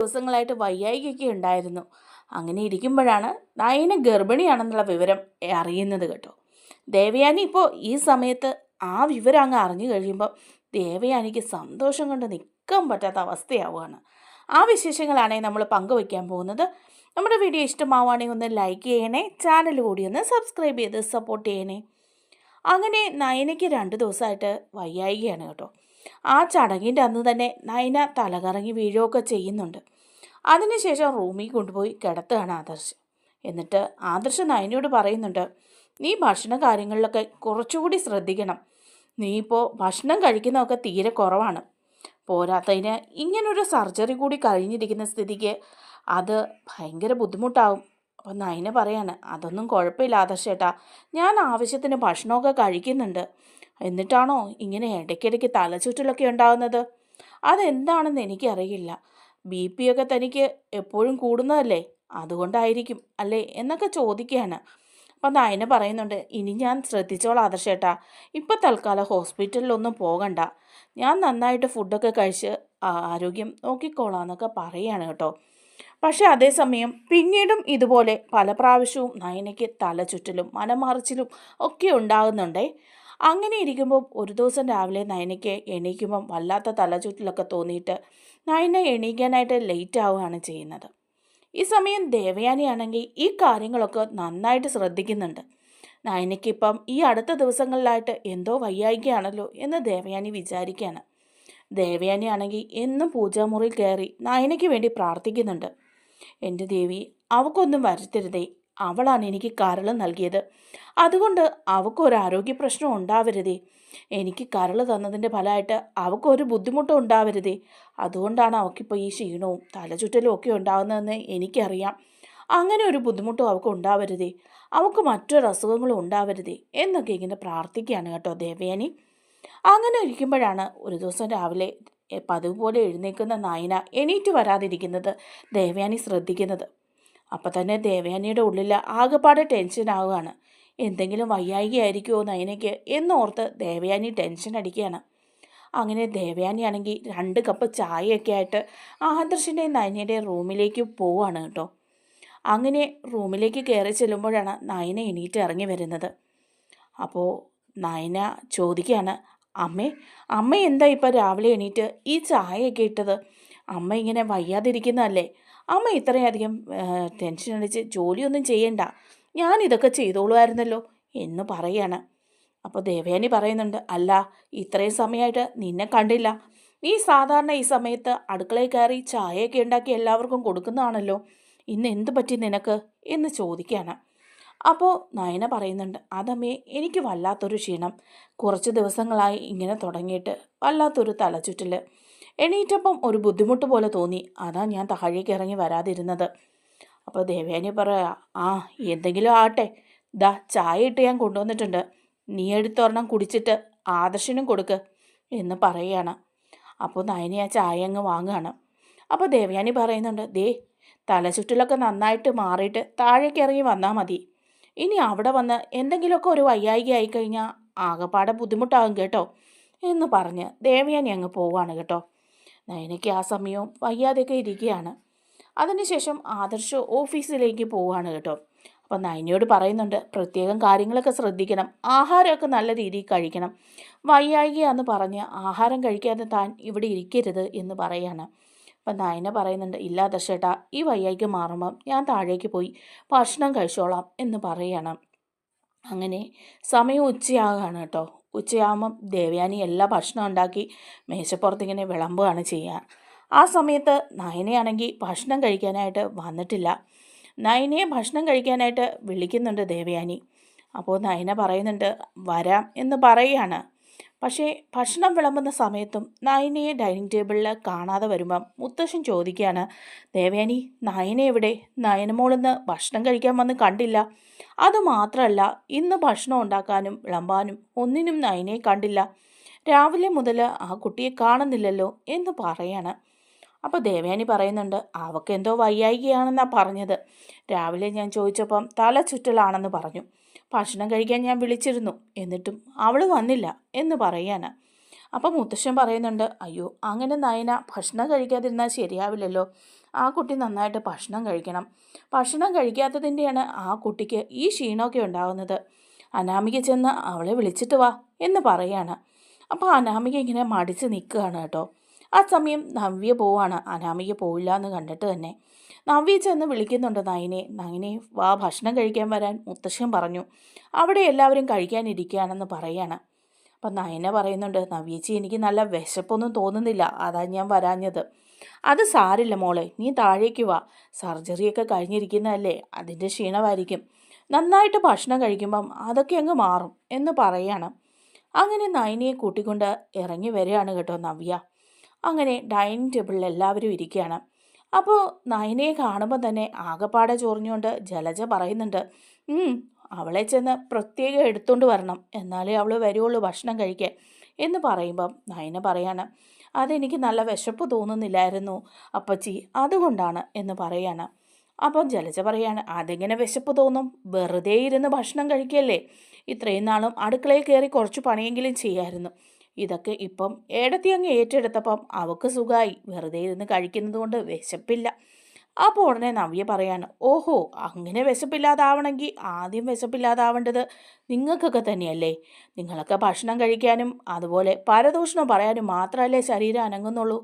ദിവസങ്ങളായിട്ട് വയ്യായികയൊക്കെ ഉണ്ടായിരുന്നു. അങ്ങനെ ഇരിക്കുമ്പോഴാണ് നയന ഗർഭിണിയാണെന്നുള്ള വിവരം അറിയുന്നത് കേട്ടോ. ദേവയാനി ഇപ്പോൾ ഈ സമയത്ത് ആ വിവരം അങ്ങ് അറിഞ്ഞു കഴിയുമ്പോൾ ദേവയാനിക്ക് സന്തോഷം കൊണ്ട് നിൽക്കാൻ പറ്റാത്ത അവസ്ഥയാവുകയാണ്. ആ വിശേഷങ്ങളാണെങ്കിൽ നമ്മൾ പങ്കുവയ്ക്കാൻ പോകുന്നത്. നമ്മുടെ വീഡിയോ ഇഷ്ടമാവുകയാണെങ്കിൽ ഒന്ന് ലൈക്ക് ചെയ്യണേ, ചാനൽ കൂടി ഒന്ന് സബ്സ്ക്രൈബ് ചെയ്ത് സപ്പോർട്ട് ചെയ്യണേ. അങ്ങനെ നയനയ്ക്ക് 2 ദിവസമായിട്ട് വയ്യായികയാണ് കേട്ടോ. ആ ചടങ്ങിൻ്റെ അന്ന് തന്നെ നയന തലകറങ്ങി വീഴുകയൊക്കെ ചെയ്യുന്നുണ്ട്. അതിനുശേഷം റൂമിൽ കൊണ്ടുപോയി കിടത്തുകയാണ് ആദർശ്. എന്നിട്ട് ആദർശ് നയനയോട് പറയുന്നുണ്ട്, നീ ഭക്ഷണ കാര്യങ്ങളിലൊക്കെ കുറച്ചുകൂടി ശ്രദ്ധിക്കണം. നീ ഇപ്പോൾ ഭക്ഷണം കഴിക്കുന്നതൊക്കെ തീരെ കുറവാണ്. പോരാത്തതിന് ഇങ്ങനൊരു സർജറി കൂടി കഴിഞ്ഞിരിക്കുന്ന സ്ഥിതിക്ക് അത് ഭയങ്കര ബുദ്ധിമുട്ടാവും. അപ്പം നയന പറയാണ്, അതൊന്നും കുഴപ്പമില്ല ആദർശേട്ടാ, ഞാൻ ആവശ്യത്തിന് ഭക്ഷണമൊക്കെ കഴിക്കുന്നുണ്ട്. എന്നിട്ടാണോ ഇങ്ങനെ ഇടയ്ക്കിടയ്ക്ക് തലചുറ്റലൊക്കെ ഉണ്ടാകുന്നത്? അതെന്താണെന്ന് എനിക്കറിയില്ല. BP ഒക്കെ തനിക്ക് എപ്പോഴും കൂടുന്നതല്ലേ, അതുകൊണ്ടായിരിക്കും അല്ലേ എന്നൊക്കെ ചോദിക്കുകയാണ്. അപ്പം നയന പറയുന്നുണ്ട്, ഇനി ഞാൻ ശ്രദ്ധിച്ചോളാം ആദർശേട്ടാ, ഇപ്പം തൽക്കാലം ഹോസ്പിറ്റലിലൊന്നും പോകണ്ട, ഞാൻ നന്നായിട്ട് ഫുഡൊക്കെ കഴിച്ച് ആരോഗ്യം നോക്കിക്കോളാം എന്നൊക്കെ പറയുകയാണ് കേട്ടോ. പക്ഷെ അതേസമയം പിന്നീടും ഇതുപോലെ പല പ്രാവശ്യവും നയനയ്ക്ക് തലചുറ്റലും മനമറിച്ചിലും ഒക്കെ ഉണ്ടാകുന്നുണ്ടേ. അങ്ങനെ ഇരിക്കുമ്പോൾ ഒരു ദിവസം രാവിലെ നയനയ്ക്ക് എണീക്കുമ്പം വല്ലാത്ത തലചുറ്റലൊക്കെ തോന്നിയിട്ട് നയന എണീക്കാനായിട്ട് ലേറ്റ് ആവുകയാണ് ചെയ്യുന്നത്. ഈ സമയം ദേവയാനിയാണെങ്കിൽ ഈ കാര്യങ്ങളൊക്കെ നന്നായിട്ട് ശ്രദ്ധിക്കുന്നുണ്ട്. നയനയ്ക്കിപ്പം ഈ അടുത്ത ദിവസങ്ങളിലായിട്ട് എന്തോ വയ്യായികയാണല്ലോ എന്ന് ദേവയാനി വിചാരിക്കുകയാണ്. ദേവയാനി ആണെങ്കിൽ എന്നും പൂജാമുറിയിൽ കയറി നയനയ്ക്ക് വേണ്ടി പ്രാർത്ഥിക്കുന്നുണ്ട്. എൻ്റെ ദേവി, അവൾക്കൊന്നും വരുത്തരുതേ, അവളാണ് എനിക്ക് കരൾ നൽകിയത്, അതുകൊണ്ട് അവൾക്കൊരു ആരോഗ്യ പ്രശ്നം ഉണ്ടാവരുതേ, എനിക്ക് കരൾ തന്നതിൻ്റെ ഫലമായിട്ട് അവൾക്കൊരു ബുദ്ധിമുട്ടും ഉണ്ടാവരുതേ, അതുകൊണ്ടാണ് അവൾക്കിപ്പോൾ ഈ ക്ഷീണവും തലചുറ്റലും ഒക്കെ ഉണ്ടാകുന്നതെന്ന് എനിക്കറിയാം. അങ്ങനെ ഒരു ബുദ്ധിമുട്ടും അവൾക്ക് ഉണ്ടാവരുതേ, അവൾക്ക് മറ്റൊരു അസുഖങ്ങളും ഉണ്ടാവരുതേ എന്നൊക്കെ ഇങ്ങനെ പ്രാർത്ഥിക്കുകയാണ് കേട്ടോ ദേവയാനി. അങ്ങനെ ഇരിക്കുമ്പോഴാണ് ഒരു ദിവസം രാവിലെ പതിവ് പോലെ എഴുന്നേൽക്കുന്ന നയന എണീറ്റ് വരാതിരിക്കുന്നത് ദേവയാനി ശ്രദ്ധിക്കുന്നത്. അപ്പം തന്നെ ദേവയാനിയുടെ ഉള്ളിൽ ആകെപ്പാടെ ടെൻഷനാവുകയാണ്. എന്തെങ്കിലും വയ്യായികയായിരിക്കുമോ നയനയ്ക്ക് എന്നോർത്ത് ദേവയാനി ടെൻഷൻ അടിക്കുകയാണ്. അങ്ങനെ ദേവയാനിയാണെങ്കിൽ 2 കപ്പ് ചായയൊക്കെ ആയിട്ട് ആദർശിൻ്റെയും നയനയുടെയും റൂമിലേക്ക് പോവുകയാണ് കേട്ടോ. അങ്ങനെ റൂമിലേക്ക് കയറി ചെല്ലുമ്പോഴാണ് നയന എണീറ്റ് ഇറങ്ങി വരുന്നത്. അപ്പോൾ നയന ചോദിക്കുകയാണ്, അമ്മ എന്താ ഇപ്പം രാവിലെ എണീറ്റ് ഈ ചായയൊക്കെ ഇട്ടത്? അമ്മ ഇങ്ങനെ വയ്യാതിരിക്കുന്നതല്ലേ, അമ്മ ഇത്രയധികം ടെൻഷൻ അടിച്ച് ജോലിയൊന്നും ചെയ്യണ്ട, ഞാനിതൊക്കെ ചെയ്തോളുമായിരുന്നല്ലോ എന്ന് പറയാണ്. അപ്പോൾ ദേവയാനി പറയുന്നുണ്ട്, അല്ല, ഇത്രയും സമയമായിട്ട് നിന്നെ കണ്ടില്ല, നീ സാധാരണ ഈ സമയത്ത് അടുക്കളയിൽ കയറി ചായയൊക്കെ ഉണ്ടാക്കി എല്ലാവർക്കും കൊടുക്കുന്നതാണല്ലോ, ഇന്ന് എന്ത് പറ്റി നിനക്ക് എന്ന് ചോദിക്കുകയാണ്. അപ്പോൾ നയന പറയുന്നുണ്ട്, അതമ്മേ, എനിക്ക് വല്ലാത്തൊരു ക്ഷീണം, കുറച്ച് ദിവസങ്ങളായി ഇങ്ങനെ തുടങ്ങിയിട്ട് വല്ലാത്തൊരു തലചുറ്റൽ, എണീറ്റപ്പം ഒരു ബുദ്ധിമുട്ട് പോലെ തോന്നി, അതാ ഞാൻ താഴേക്ക് ഇറങ്ങി വരാതിരുന്നത്. അപ്പോൾ ദേവയാനി പറയാ, ആ എന്തെങ്കിലും ആട്ടെ, ദാ ചായ ഇട്ട് ഞാൻ കൊണ്ടുവന്നിട്ടുണ്ട്, നീ എടുത്തൊരെണ്ണം കുടിച്ചിട്ട് ആദർശനും കൊടുക്ക് എന്ന് പറയുകയാണ്. അപ്പോൾ നയന ആ ചായ അങ്ങ് വാങ്ങുകയാണ്. അപ്പോൾ ദേവയാനി പറയുന്നുണ്ട്, ദേ, തലചുറ്റലൊക്കെ നന്നായിട്ട് മാറിയിട്ട് താഴേക്ക് ഇറങ്ങി വന്നാൽ മതി, ഇനി അവിടെ വന്ന് എന്തെങ്കിലുമൊക്കെ ഒരു വയ്യായിക ആയിക്കഴിഞ്ഞാൽ ആകെപ്പാടെ ബുദ്ധിമുട്ടാകും കേട്ടോ എന്ന് പറഞ്ഞ് ദേവയാനി അങ്ങ് പോവുകയാണ് കേട്ടോ. നയനയ്ക്ക് ആ സമയവും വയ്യാതെയൊക്കെ ഇരിക്കുകയാണ്. അതിനുശേഷം ആദർശ് ഓഫീസിലേക്ക് പോവുകയാണ് കേട്ടോ. അപ്പം നയനയോട് പറയുന്നുണ്ട്, പ്രത്യേകം കാര്യങ്ങളൊക്കെ ശ്രദ്ധിക്കണം, ആഹാരമൊക്കെ നല്ല രീതിയിൽ കഴിക്കണം, വയ്യായികയാന്ന് പറഞ്ഞ് ആഹാരം കഴിക്കാതെ താൻ ഇവിടെ ഇരിക്കരുത് എന്ന് പറയാണ്. അപ്പം നയന പറയുന്നുണ്ട്, ഇല്ല ആദർശേട്ടാ, ഈ വയ്യായിക മാറുമ്പം ഞാൻ താഴേക്ക് പോയി ഭക്ഷണം കഴിച്ചോളാം എന്ന് പറയണം. അങ്ങനെ സമയം ഉച്ചയാകുകയാണ് കേട്ടോ. ഉച്ചയാകുമ്പം ദേവയാനി എല്ലാ ഭക്ഷണം ഉണ്ടാക്കി മേശപ്പുറത്തിങ്ങനെ വിളമ്പുകയാണ് ചെയ്യുക. ആ സമയത്ത് നയനയാണെങ്കിൽ ഭക്ഷണം കഴിക്കാനായിട്ട് വന്നിട്ടില്ല. നയനയെ ഭക്ഷണം കഴിക്കാനായിട്ട് വിളിക്കുന്നുണ്ട് ദേവയാനി. അപ്പോൾ നയന പറയുന്നുണ്ട്, വരാം എന്ന് പറയുകയാണ്. പക്ഷേ ഭക്ഷണം വിളമ്പുന്ന സമയത്തും നയനയെ ഡൈനിങ് ടേബിളിൽ കാണാതെ വരുമ്പം മുത്തശ്ശൻ ചോദിക്കുകയാണ്, ദേവയാനി, നയന എവിടെ? നയനമോളിന്ന് ഭക്ഷണം കഴിക്കാൻ വന്ന് കണ്ടില്ല, അതുമാത്രമല്ല ഇന്ന് ഭക്ഷണം ഉണ്ടാക്കാനും വിളമ്പാനും ഒന്നിനും നയനയെ കണ്ടില്ല, രാവിലെ മുതൽ ആ കുട്ടിയെ കാണുന്നില്ലല്ലോ എന്ന് പറയാണ്. അപ്പോൾ ദേവയാനി പറയുന്നുണ്ട്, അവക്കെന്തോ വയ്യായികയാണെന്നാണ് പറഞ്ഞത്, രാവിലെ ഞാൻ ചോദിച്ചപ്പം തല ചുറ്റലാണെന്ന് പറഞ്ഞു, ഭക്ഷണം കഴിക്കാൻ ഞാൻ വിളിച്ചിരുന്നു, എന്നിട്ടും അവൾ വന്നില്ല എന്ന് പറയാണ്. അപ്പം മുത്തശ്ശൻ പറയുന്നുണ്ട്, അയ്യോ, അങ്ങനെ നയന ഭക്ഷണം കഴിക്കാതിരുന്നാൽ ശരിയാവില്ലല്ലോ, ആ കുട്ടി നന്നായിട്ട് ഭക്ഷണം കഴിക്കണം. ഭക്ഷണം കഴിക്കാത്തതിൻ്റെയാണ് ആ കുട്ടിക്ക് ഈ ക്ഷീണമൊക്കെ ഉണ്ടാകുന്നത്. അനാമിക ചെന്ന് അവളെ വിളിച്ചിട്ട് വാ എന്ന് പറയാണ്. അപ്പോൾ അനാമിക ഇങ്ങനെ മടിച്ച് നിൽക്കുകയാണ് കേട്ടോ. ആ സമയം നവ്യ പോവാണ്. അനാമിക പോയില്ല എന്ന് കണ്ടിട്ട് തന്നെ നവ്യ ചെന്ന് വിളിക്കുന്നുണ്ട് നയനെ. നയനെ വാ, ഭക്ഷണം കഴിക്കാൻ വരാൻ മുത്തശ്ശൻ പറഞ്ഞു. അവിടെ എല്ലാവരും കഴിക്കാനിരിക്കുകയാണെന്ന് പറയാണ്. അപ്പം നയന പറയുന്നുണ്ട്, നവ്യേച്ചി എനിക്ക് നല്ല വിശപ്പൊന്നും തോന്നുന്നില്ല, അതാ ഞാൻ വരാഞ്ഞത്. അത് സാരില്ല മോളെ, നീ താഴേക്ക് വാ, സർജറിയൊക്കെ കഴിഞ്ഞിരിക്കുന്നതല്ലേ, അതിൻ്റെ ക്ഷീണമായിരിക്കും. നന്നായിട്ട് ഭക്ഷണം കഴിക്കുമ്പം അതൊക്കെ അങ്ങ് മാറും എന്ന് പറയാണ്. അങ്ങനെ നയനയെ കൂട്ടിക്കൊണ്ട് ഇറങ്ങി വരികയാണ് കേട്ടോ നവ്യ. അങ്ങനെ ഡൈനിങ് ടേബിളിൽ എല്ലാവരും ഇരിക്കുകയാണ്. അപ്പോൾ നയനയെ കാണുമ്പോൾ തന്നെ ആകെപ്പാടെ ചൊറിഞ്ഞുകൊണ്ട് ജലജ പറയുന്നുണ്ട്, അവളെ ചെന്ന് പ്രത്യേകം എടുത്തുകൊണ്ട് വരണം, എന്നാലേ അവൾ വരുവുള്ളൂ ഭക്ഷണം കഴിക്കാൻ എന്ന് പറയുമ്പം നയന പറയാണ്, അതെനിക്ക് നല്ല വിശപ്പ് തോന്നുന്നില്ലായിരുന്നു അപ്പച്ചി, അതുകൊണ്ടാണ് എന്ന് പറയാണ്. അപ്പം ജലജ പറയാണ്, അതെങ്ങനെ വിശപ്പ് തോന്നും, വെറുതെ ഇരുന്ന് ഭക്ഷണം കഴിക്കല്ലേ, ഇത്രയും നാളും അടുക്കളയിൽ കയറി കുറച്ച് പണിയെങ്കിലും ചെയ്യായിരുന്നു. ഇതൊക്കെ ഇപ്പം ഏടത്തി അങ്ങ് ഏറ്റെടുത്തപ്പം അവൾക്ക് സുഖമായി, വെറുതെ ഇരുന്ന് കഴിക്കുന്നത് കൊണ്ട് വിശപ്പില്ല. അപ്പോൾ ഉടനെ നവ്യ പറയാണ്, ഓഹോ, അങ്ങനെ വിശപ്പില്ലാതാവണമെങ്കിൽ ആദ്യം വിശപ്പില്ലാതാവേണ്ടത് നിങ്ങൾക്കൊക്കെ തന്നെയല്ലേ. നിങ്ങളൊക്കെ ഭക്ഷണം കഴിക്കാനും അതുപോലെ പരദൂഷണം പറയാനും മാത്രമല്ലേ ശരീരം അനങ്ങുന്നുള്ളൂ,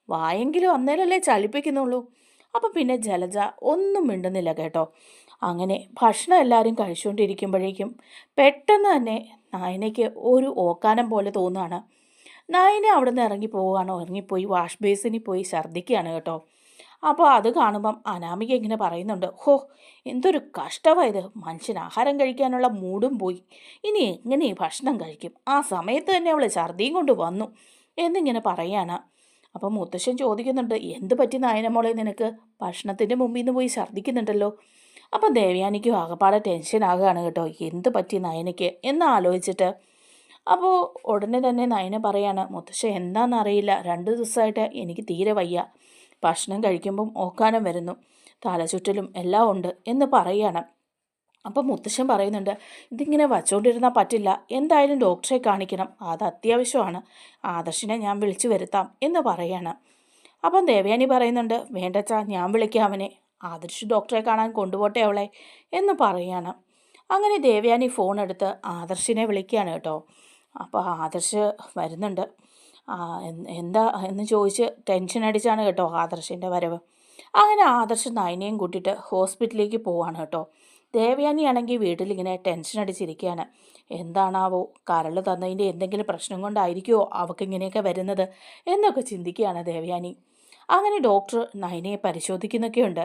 വായെങ്കിലും അന്നേരമല്ലേ ചലിപ്പിക്കുന്നുള്ളൂ. അപ്പം പിന്നെ ജലജ ഒന്നും മിണ്ടുന്നില്ല കേട്ടോ. അങ്ങനെ ഭക്ഷണം എല്ലാവരും കഴിച്ചുകൊണ്ടിരിക്കുമ്പോഴേക്കും പെട്ടെന്ന് തന്നെ നയനയ്ക്ക് ഒരു ഓക്കാനം പോലെ തോന്നുകയാണ്. നയന അവിടെ നിന്ന് ഇറങ്ങി പോവുകയാണോ, ഇറങ്ങിപ്പോയി വാഷ് ബേസിനിൽ പോയി ഛർദ്ദിക്കുകയാണ് കേട്ടോ. അപ്പോൾ അത് കാണുമ്പം അനാമിക ഇങ്ങനെ പറയുന്നുണ്ട്, ഹോ, എന്തൊരു കഷ്ടമായത്, മനുഷ്യൻ ആഹാരം കഴിക്കാനുള്ള മൂടും പോയി, ഇനി എങ്ങനെ ഭക്ഷണം കഴിക്കും, ആ സമയത്ത് തന്നെ അവൾ ഛർദിയും കൊണ്ട് വന്നു എന്നിങ്ങനെ പറയാണ്. അപ്പം മുത്തശ്ശൻ ചോദിക്കുന്നുണ്ട്, എന്ത് പറ്റി നായനമോളെ നിനക്ക്, ഭക്ഷണത്തിൻ്റെ മുമ്പിൽ നിന്ന് പോയി ഛർദ്ദിക്കുന്നുണ്ടല്ലോ. അപ്പം ദേവയാനിക്കും ആകെപ്പാടെ ടെൻഷൻ ആകുകയാണ് കേട്ടോ, എന്ത് പറ്റി നയനയ്ക്ക് എന്ന് ആലോചിച്ചിട്ട്. അപ്പോൾ ഉടനെ തന്നെ നയന പറയാണ്, മുത്തശ്ശൻ എന്താണെന്നറിയില്ല, 2 ദിവസമായിട്ട് എനിക്ക് തീരെ വയ്യ, ഭക്ഷണം കഴിക്കുമ്പം ഓക്കാനം വരുന്നു, തലചുറ്റലും എല്ലാം ഉണ്ട് എന്ന് പറയാണ്. അപ്പം മുത്തശ്ശൻ പറയുന്നുണ്ട്, ഇതിങ്ങനെ വച്ചുകൊണ്ടിരുന്നാൽ പറ്റില്ല, എന്തായാലും ഡോക്ടറെ കാണിക്കണം, അത് അത്യാവശ്യമാണ്, ആദർശിനെ ഞാൻ വിളിച്ചു വരുത്താം എന്ന് പറയാണ്. അപ്പം ദേവയാനി പറയുന്നുണ്ട്, വേണ്ടച്ചാ, ഞാൻ വിളിക്കാം അവനെ, ആദർശ് ഡോക്ടറെ കാണാൻ കൊണ്ടുപോട്ടെ അവളെ എന്ന് പറയാണ്. അങ്ങനെ ദേവയാനി ഫോൺ എടുത്ത് ആദർശിനെ വിളിക്കുകയാണ് കേട്ടോ. അപ്പോൾ ആദർശ് വരുന്നുണ്ട്. എന്താ എന്ന് ചോദിച്ച് ടെൻഷൻ അടിച്ചാണ് കേട്ടോ ആദർശിൻ്റെ വരവ്. അങ്ങനെ ആദർശ് നയനയും കൂട്ടിയിട്ട് ഹോസ്പിറ്റലിലേക്ക് പോവാണ് കേട്ടോ. ദേവയാനിയാണെങ്കിൽ വീട്ടിലിങ്ങനെ ടെൻഷൻ അടിച്ചിരിക്കുകയാണ്. എന്താണാവോ, കരൾ തന്നതിൻ്റെ എന്തെങ്കിലും പ്രശ്നം കൊണ്ടായിരിക്കുമോ അവൾക്കിങ്ങനെയൊക്കെ വരുന്നത് എന്നൊക്കെ ചിന്തിക്കുകയാണ് ദേവയാനി. അങ്ങനെ ഡോക്ടർ നയനയെ പരിശോധിക്കുന്നൊക്കെയുണ്ട്.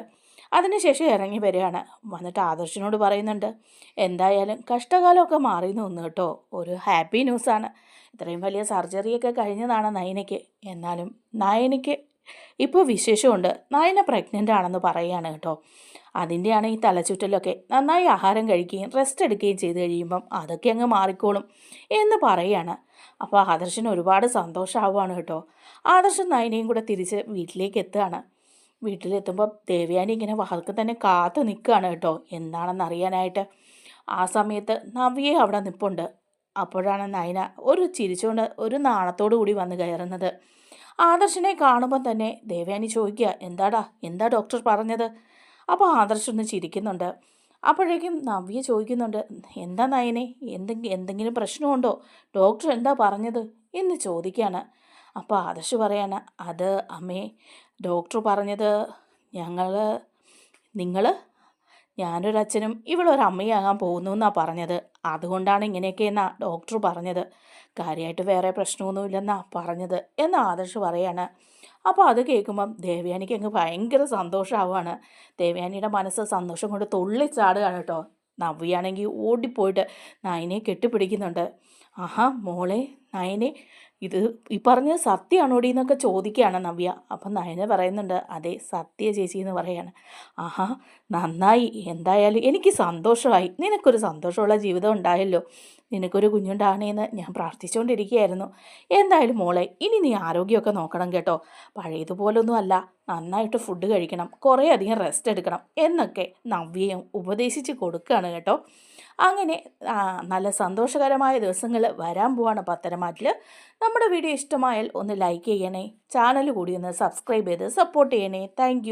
അതിനുശേഷം ഇറങ്ങി വരികയാണ്. വന്നിട്ട് ആദർശിനോട് പറയുന്നുണ്ട്, എന്തായാലും കഷ്ടകാലമൊക്കെ മാറിയെന്ന് തോന്നുന്നു കേട്ടോ, ഒരു ഹാപ്പി ന്യൂസാണ്. ഇത്രയും വലിയ സർജറിയൊക്കെ കഴിഞ്ഞതാണ് നയനയ്ക്ക്. എന്നാലും നയനയ്ക്ക് ഇപ്പോൾ വിശേഷമുണ്ട്, നയന പ്രഗ്നൻ്റ് ആണെന്ന് പറയുകയാണ് കേട്ടോ. അതിൻ്റെയാണ് ഈ തലചുറ്റലൊക്കെ. നന്നായി ആഹാരം കഴിക്കുകയും റെസ്റ്റ് എടുക്കുകയും ചെയ്ത് കഴിയുമ്പം അതൊക്കെ അങ്ങ് മാറിക്കോളും എന്ന് പറയുകയാണ്. അപ്പോൾ ആദർശന് ഒരുപാട് സന്തോഷമാവുകയാണ് കേട്ടോ. ആദർശൻ നയനയും കൂടെ തിരിച്ച് വീട്ടിലേക്ക് എത്തുകയാണ്. വീട്ടിലെത്തുമ്പോൾ ദേവയാനി ഇങ്ങനെ വാതിൽക്ക് തന്നെ കാത്തു നിൽക്കുകയാണ് കേട്ടോ, എന്താണെന്ന് അറിയാനായിട്ട്. ആ സമയത്ത് നവ്യെ അവിടെ നിൽപ്പുണ്ട്. അപ്പോഴാണ് നയന ഒരു ചിരിച്ചുകൊണ്ട് ഒരു നാണത്തോടു കൂടി വന്ന് കയറുന്നത്. ആദർശിനെ കാണുമ്പോൾ തന്നെ ദേവയാനി ചോദിക്കുക, എന്താ ഡോക്ടർ പറഞ്ഞത്? അപ്പോൾ ആദർശ് ഒന്ന് ചിരിക്കുന്നുണ്ട്. അപ്പോഴേക്കും നവ്യ ചോദിക്കുന്നുണ്ട്, എന്താ നയനെ, എന്തെങ്കിലും പ്രശ്നമുണ്ടോ, ഡോക്ടർ എന്താ പറഞ്ഞത് എന്ന് ചോദിക്കുകയാണ്. അപ്പോൾ ആദർശ് പറയാണ്, അത് അമ്മേ, ഡോക്ടർ പറഞ്ഞത് നിങ്ങൾ ഞാനൊരച്ഛനും ഇവളൊരമ്മയാകാൻ പോകുന്നു എന്നാണ് പറഞ്ഞത്, അതുകൊണ്ടാണ് ഇങ്ങനെയൊക്കെ എന്നാണ് ഡോക്ടർ പറഞ്ഞത്, കാര്യമായിട്ട് വേറെ പ്രശ്നമൊന്നുമില്ലെന്നാണ് പറഞ്ഞത് എന്ന് ആദർശ് പറയാണ്. അപ്പോൾ അത് കേൾക്കുമ്പം ദേവയാനിക്ക് അങ്ങ് ഭയങ്കര സന്തോഷമാവുകയാണ്. ദേവയാനിയുടെ മനസ്സ് സന്തോഷം കൊണ്ട് തുള്ളിച്ചാടുകയാണ് കേട്ടോ. നവ്യാണെങ്കിൽ ഓടിപ്പോയിട്ട് നയനെ കെട്ടിപ്പിടിക്കുന്നുണ്ട്. ആഹാ മോളെ നയനെ, ഇത് ഈ പറഞ്ഞത് സത്യമാണോടി എന്നൊക്കെ ചോദിക്കുകയാണ് നവ്യ. അപ്പം നയന പറയുന്നുണ്ട്, അതെ സത്യ ചേച്ചി എന്ന് പറയാണ്. ആഹാ നന്നായി, എന്തായാലും എനിക്ക് സന്തോഷമായി, നിനക്കൊരു സന്തോഷമുള്ള ജീവിതം ഉണ്ടായല്ലോ, നിനക്കൊരു കുഞ്ഞുണ്ടാകണേന്ന് ഞാൻ പ്രാർത്ഥിച്ചുകൊണ്ടിരിക്കുകയായിരുന്നു. എന്തായാലും മോളെ, ഇനി നീ ആരോഗ്യമൊക്കെ നോക്കണം കേട്ടോ, പഴയതുപോലൊന്നും അല്ല, നന്നായിട്ട് ഫുഡ് കഴിക്കണം, കുറേ അധികം റെസ്റ്റ് എടുക്കണം എന്നൊക്കെ നവ്യയും ഉപദേശിച്ച് കൊടുക്കുകയാണ് കേട്ടോ. അങ്ങനെ നല്ല സന്തോഷകരമായ ദിവസങ്ങൾ വരാൻ പോവാണ് പത്തരമാറ്റിൽ. നമ്മുടെ വീഡിയോ ഇഷ്ടമായാൽ ഒന്ന് ലൈക്ക് ചെയ്യണേ, ചാനൽ കൂടി ഒന്ന് സബ്സ്ക്രൈബ് ചെയ്ത് സപ്പോർട്ട് ചെയ്യണേ. താങ്ക്